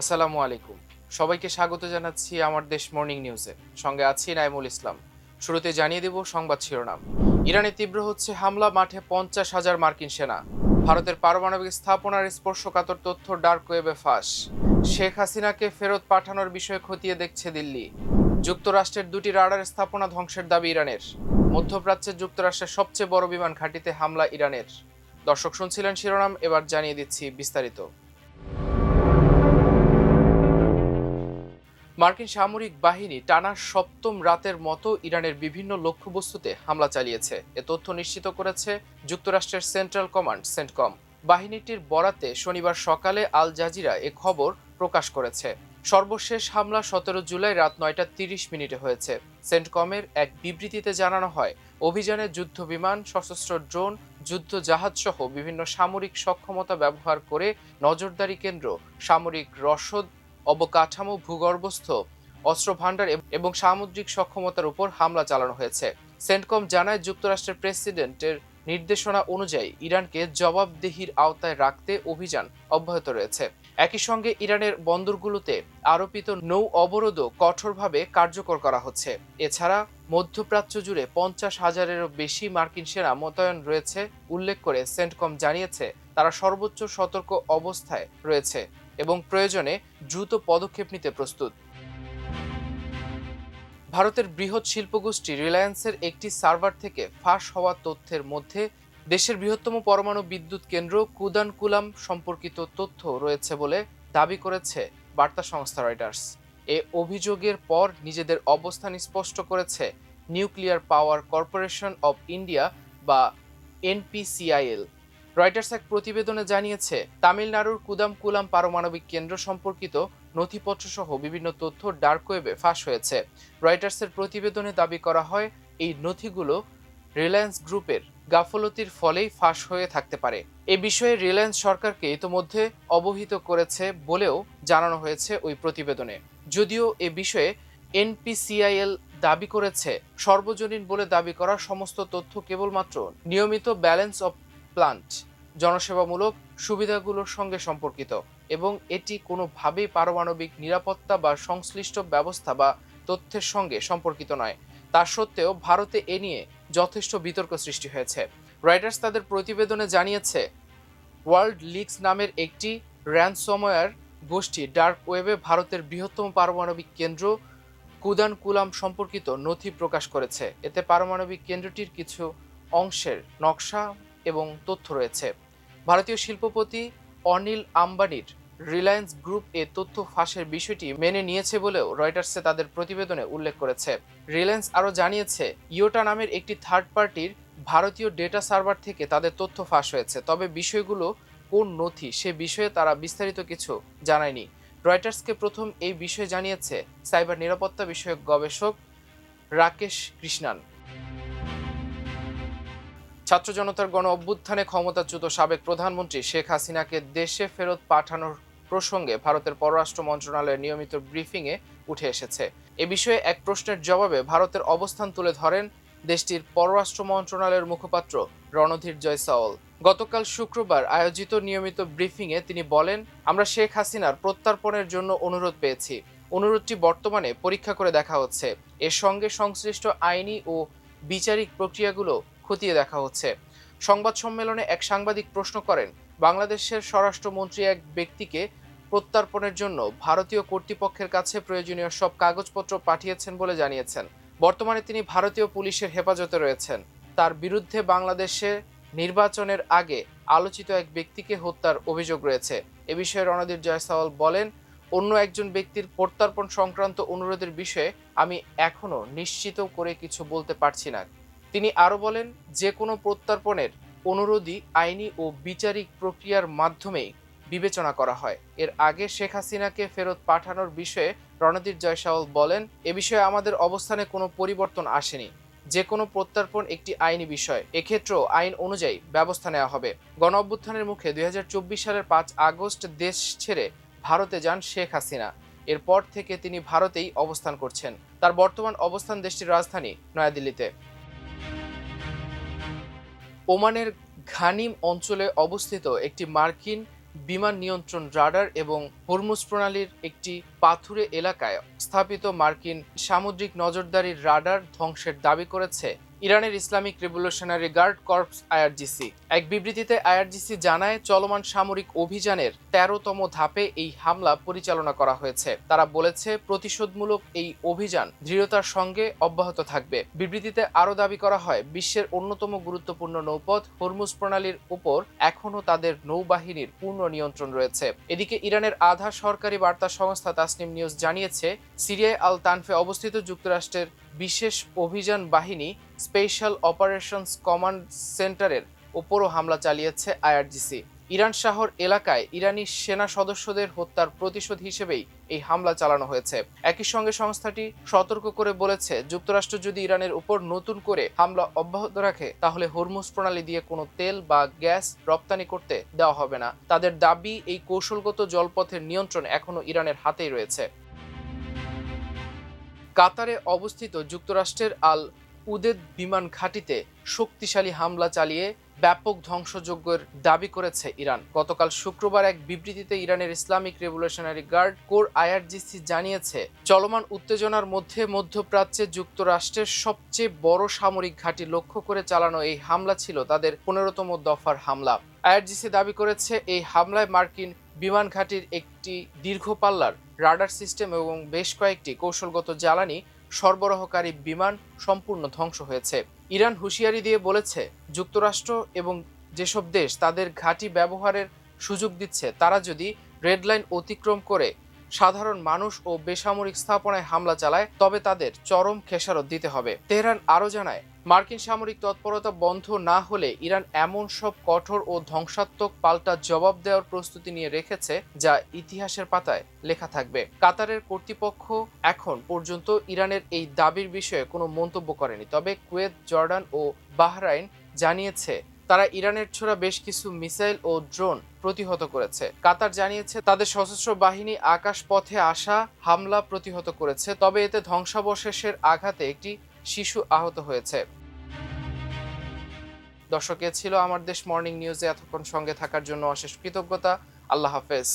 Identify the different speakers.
Speaker 1: আসসালামু আলাইকুম। সবাইকে স্বাগত জানাচ্ছি আমার দেশ মর্নিং নিউজে। সঙ্গে আছি নাইমুল ইসলাম। শুরুতে জানিয়ে দেব সংবাদ শিরোনাম। ইরানে তীব্র হচ্ছে হামলা, মাঠে 50,000 মার্কিন সেনা। ভারতের পারমাণবিক স্থাপনার স্পর্শকাতর তথ্য ডার্ক ওয়েবে ফাঁস। শেখ হাসিনাকে ফেরত পাঠানোর বিষয়ে খতিয়ে দেখছে দিল্লি। যুক্তরাষ্ট্রের দুটি রাডার স্থাপনা ধ্বংসের দাবি ইরানের। মধ্যপ্রাচ্যে যুক্তরাষ্ট্রের সবচেয়ে বড় বিমান ঘাঁটিতে হামলা ইরানের। দর্শক শুনছিলেন শিরোনাম, এবার জানিয়ে দিচ্ছি বিস্তারিত। মার্কিন সামরিক বাহিনী টানা সপ্তম রাতের মতো ইরানের বিভিন্ন লক্ষ্যবস্তুতে হামলা চালিয়েছে। এ তথ্য নিশ্চিত করেছে যুক্তরাষ্ট্রের সেন্ট্রাল কমান্ড সেন্টকম। বাহিনীটির বরাতে শনিবার সকালে আল জাজিরা এ খবর প্রকাশ করেছে। সর্বশেষ হামলা 17 জুলাই রাত 9টা 30 মিনিটে হয়েছে। সেন্টকমের এক বিবৃতিতে জানানো হয়, অভিযানে যুদ্ধ বিমান, সশস্ত্র ড্রোন, যুদ্ধ জাহাজ সহ বিভিন্ন সামরিক সক্ষমতা ব্যবহার করে নজরদারি কেন্দ্র, সামরিক রসদ, অবকাঠামো, ভূগর্ভস্থ অস্ত্র ভান্ডার এবং সামুদ্রিক সক্ষমতার উপর হামলা চালানো হয়েছে। সেন্টকম জানায়, যুক্তরাষ্ট্রের প্রেসিডেন্টের নির্দেশনা অনুযায়ী ইরানকে জবাবদিহির আওতায় রাখতে অভিযান অব্যাহত রয়েছে। একই সঙ্গে ইরানের বন্দরগুলোতে আরোপিত নৌ অবরোধও কঠোরভাবে কার্যকর করা হচ্ছে। এছাড়া মধ্যপ্রাচ্য জুড়ে 50,000-এরও বেশি মার্কিন সেনা মোতায়েন রয়েছে উল্লেখ করে সেন্টকম জানিয়েছে, তারা সর্বোচ্চ সতর্ক অবস্থায় রয়েছে এবং প্রয়োজনে দ্রুত পদক্ষেপ নিতে প্রস্তুত। ভারতের বৃহৎ শিল্পগোষ্ঠী রিলায়েন্সের একটি সার্ভার থেকে ফাঁস হওয়া তথ্যের মধ্যে দেশের বৃহত্তম পরমাণু বিদ্যুৎ কেন্দ্র কুদানকুলাম সম্পর্কিত তথ্য রয়েছে বলে দাবি করেছে বার্তা সংস্থা রয়টার্স। এ অভিযোগের পর নিজেদের অবস্থান স্পষ্ট করেছে nuclear power corporation of India বা এনপিসিআইএল। রয়টার্স এক প্রতিবেদনে জানিয়েছে, তামিলনাড়ুর কুদামকুলাম পারমাণবিক কেন্দ্র সম্পর্কিত নথিপত্র সহ বিভিন্ন তথ্য ডার্ক ওয়েবে ফাঁস হয়েছে। রয়টার্সের প্রতিবেদনে দাবি করা হয়, এই নথিগুলো রিলায়েন্স গ্রুপের গাফলতির ফলেই ফাঁস হয়ে থাকতে পারে। এ বিষয়ে রিলায়েন্স সরকারকে ইতোমধ্যে অবহিত করেছে বলেও জানানো হয়েছে ওই প্রতিবেদনে। যদিও এ বিষয়ে এনপিসিআইএল দাবি করেছে, সর্বজনীন বলে দাবি করা সমস্ত তথ্য কেবলমাত্র নিয়মিত ব্যালেন্স অফ প্লান্ট জনসেবামূলক সুবিধাগুলোর সঙ্গে সম্পর্কিত এবং এটি কোনোভাবেই পারমাণবিক নিরাপত্তা বা সংশ্লিষ্ট ব্যবস্থা বা তথ্যের সঙ্গে সম্পর্কিত নয়। তা সত্ত্বেও ভারতে এ নিয়ে যথেষ্ট বিতর্ক সৃষ্টি হয়েছে। রয়টার্স তাদের প্রতিবেদনে জানিয়েছে, ওয়ার্ল্ড লিগস নামের একটি র্যানসমওয়্যার গোষ্ঠী ডার্ক ওয়েবে ভারতের বৃহত্তম পারমাণবিক কেন্দ্র কুদানকুলাম সম্পর্কিত নথি প্রকাশ করেছে। এতে পারমাণবিক কেন্দ্রটির কিছু অংশের নকশা এবং তথ্য রয়েছে। ভারতীয় শিল্পপতি অনিল আম্বানির রিলায়েন্স গ্রুপ এ তথ্য ফাঁসের বিষয়টি মেনে নিয়েছে বলেও রয়টার্সে তাদের প্রতিবেদনে উল্লেখ করেছে। রিলায়েন্স আরও জানিয়েছে, ইয়োটা নামের একটি থার্ড পার্টির ভারতীয় ডেটা সার্ভার থেকে তাদের তথ্য ফাঁস হয়েছে, তবে বিষয়গুলো কোন নথি সে বিষয়ে তারা বিস্তারিত কিছু জানায়নি। রয়টার্সকে প্রথম এই বিষয়ে জানিয়েছে সাইবার নিরাপত্তা বিষয়ক গবেষক রাকেশ কৃষ্ণান। ছাত্র জনতার গণ অভ্যুত্থানে ক্ষমতাচ্যুত সাবেক প্রধানমন্ত্রী শেখ হাসিনাকে দেশে ফেরত পাঠানোর প্রসঙ্গে ভারতের পররাষ্ট্র মন্ত্রণালয়ের নিয়মিত ব্রিফিংয়ে উঠে এসেছে। এ বিষয়ে এক প্রশ্নের জবাবে ভারতের অবস্থান তুলে ধরেন দেশটির পররাষ্ট্র মন্ত্রণালয়ের মুখপাত্র রণধীর জয়সওয়াল। গতকাল শুক্রবার আয়োজিত নিয়মিত ব্রিফিংয়ে তিনি বলেন, আমরা শেখ হাসিনার প্রত্যর্পণের জন্য অনুরোধ পেয়েছি। অনুরোধটি বর্তমানে পরীক্ষা করে দেখা হচ্ছে। এর সঙ্গে সংশ্লিষ্ট আইনি ও বিচারিক প্রক্রিয়াগুলো খতিয়ে দেখা হচ্ছে। সংবাদ সম্মেলনে এক সাংবাদিক প্রশ্ন করেন, বাংলাদেশের স্বরাষ্ট্রমন্ত্রী এক ব্যক্তিকে প্রত্যর্পণের জন্য ভারতীয় কর্তৃপক্ষের কাছে প্রয়োজনীয় সব কাগজপত্র পাঠিয়েছেন বলে জানিয়েছেন। বর্তমানে তিনি ভারতীয় পুলিশের হেফাজতে রয়েছেন। তার বিরুদ্ধে বাংলাদেশে নির্বাচনের আগে আলোচিত এক ব্যক্তিকে হত্যার অভিযোগ রয়েছে। এ বিষয়ে রণধীর জয়সওয়াল বলেন, অন্য একজন ব্যক্তির প্রত্যর্পণ সংক্রান্ত অনুরোধের বিষয়ে আমি এখনো নিশ্চিত করে কিছু বলতে পারছি না। তিনি আরও বলেন, যে কোনো প্রত্যর্পণের অনুরোধই আইনি ও বিচারিক প্রক্রিয়ার মাধ্যমেই বিবেচনা করা হয়। এর আগে শেখ হাসিনাকে ফেরত পাঠানোর বিষয়ে রণধীর জয়সওয়াল বলেন, এ বিষয়ে আমাদের অবস্থানে কোনো পরিবর্তন আসেনি। যে কোনো প্রত্যর্পণ একটি আইনি বিষয়, এক্ষেত্রেও আইন অনুযায়ী ব্যবস্থা নেওয়া হবে। গণ অভ্যুত্থানের মুখে 2024 সালের 5 আগস্ট দেশ ছেড়ে ভারতে যান শেখ হাসিনা। এরপর থেকে তিনি ভারতেই অবস্থান করছেন। তার বর্তমান অবস্থান দেশটির রাজধানী নয়াদিল্লিতে। ওমানের ঘানিম অঞ্চলে অবস্থিত একটি মার্কিন বিমান নিয়ন্ত্রণ রাডার এবং হরমুজ প্রণালীর একটি পাথুরে এলাকায় স্থাপিত মার্কিন সামুদ্রিক নজরদারির রাডার ধ্বংসের দাবি করেছে ইরানের Islamic Revolutionary Guard Corps IRGC. এক বিবৃতিতে আইআরজিসি জানায়, চলমান সামরিক অভিযানের ১৩তম ধাপে এই হামলা পরিচালনা করা হয়েছে। তারা বলেছে, প্রতিশোধমূলক এই অভিযান দৃঢ়তার সঙ্গে অব্যাহত থাকবে। বিবৃতিতে আরও দাবি করা হয়, বিশ্বের অন্যতম গুরুত্বপূর্ণ নৌপথ হরমুজ প্রণালীর উপর এখনও তাদের নৌবাহিনীর পূর্ণ নিয়ন্ত্রণ রয়েছে। এদিকে ইরানের আধা সরকারি বার্তা সংস্থা তাসনিম নিউজ জানিয়েছে, সিরিয়ায় আল তানফে অবস্থিত যুক্তরাষ্ট্রের বিশেষ অভিযান বাহিনী স্পেশাল অপারেশনস কমান্ড সেন্টারের ওপরও হামলা চালিয়েছে আইআরজিসি। ইরান শহর এলাকায় ইরানি সেনা সদস্যদের হত্যার প্রতিশোধ হিসেবেই এই হামলা চালানো হয়েছে। একই সঙ্গে সংস্থাটি সতর্ক করে বলেছে, যুক্তরাষ্ট্র যদি ইরানের উপর নতুন করে হামলা অব্যাহত রাখে তাহলে হরমুজ প্রণালী দিয়ে কোনো তেল বা গ্যাস রপ্তানি করতে দেওয়া হবে না। তাদের দাবি, এই কৌশলগত জলপথের নিয়ন্ত্রণ এখনো ইরানের হাতেই রয়েছে। কাতারে অবস্থিত যুক্তরাষ্ট্রের আল উদেদ বিমান ঘাঁটিতে শক্তিশালী হামলা চালিয়ে ব্যাপক ধ্বংসযজ্ঞের দাবি করেছে ইরান। গতকাল শুক্রবার এক বিবৃতিতে ইরানের Islamic Revolutionary Guard Corps IRGC জানিয়েছে, চলমান উত্তেজনার মধ্যে মধ্যপ্রাচ্যে যুক্তরাষ্ট্রের সবচেয়ে বড় সামরিক ঘাঁটি লক্ষ্য করে চালানো এই হামলা ছিল তাদের ১৫তম দফার হামলা। আইআরজিসি দাবি করেছে, এই হামলায় মার্কিন বিমান ঘাঁটির একটি দীর্ঘ পাল্লার রাডার সিস্টেম এবং বেশ কয়েকটি কৌশলগত জ্বালানি সরবরাহকারী বিমান সম্পূর্ণ ধ্বংস হয়েছে। ইরান হুঁশিয়ারি দিয়ে বলেছে, যুক্তরাষ্ট্র এবং যেসব দেশ তাদের ঘাঁটি ব্যবহারের সুযোগ দিচ্ছে, তারা যদি রেডলাইন অতিক্রম করে সাধারণ মানুষ ও বেসামরিক স্থাপনায় হামলা চালায় তবে তাদের চরম খেসারত দিতে হবে। তেহরান আরও জানায়, মার্কিন সামরিক তৎপরতা বন্ধ না হলে ইরান এমন সব কঠোর ও ধ্বংসাত্মক পাল্টা জবাব দেওয়ার প্রস্তুতি নিয়ে রেখেছে যা ইতিহাসের পাতায় লেখা থাকবে। কাতারের কর্তৃপক্ষ এখন পর্যন্ত ইরানের এই দাবির বিষয়ে কোনো মন্তব্য করেনি, তবে কুয়েত, জর্ডান ও বাহরাইন জানিয়েছে তারা ইরানের ছোড়া বেশ কিছু মিসাইল ও ড্রোন প্রতিহত করেছে। কাতার জানিয়েছে তাদের সশস্ত্র বাহিনী আকাশ পথে আসা হামলা প্রতিহত করেছে, তবে এতে ধ্বংসাবশেষের আঘাতে একটি শিশু আহত হয়েছে। দর্শক, এ ছিল আমার দেশ মর্নিং নিউজে এতক্ষণ সঙ্গে থাকার জন্য অশেষ কৃতজ্ঞতা। আল্লাহ হাফেজ।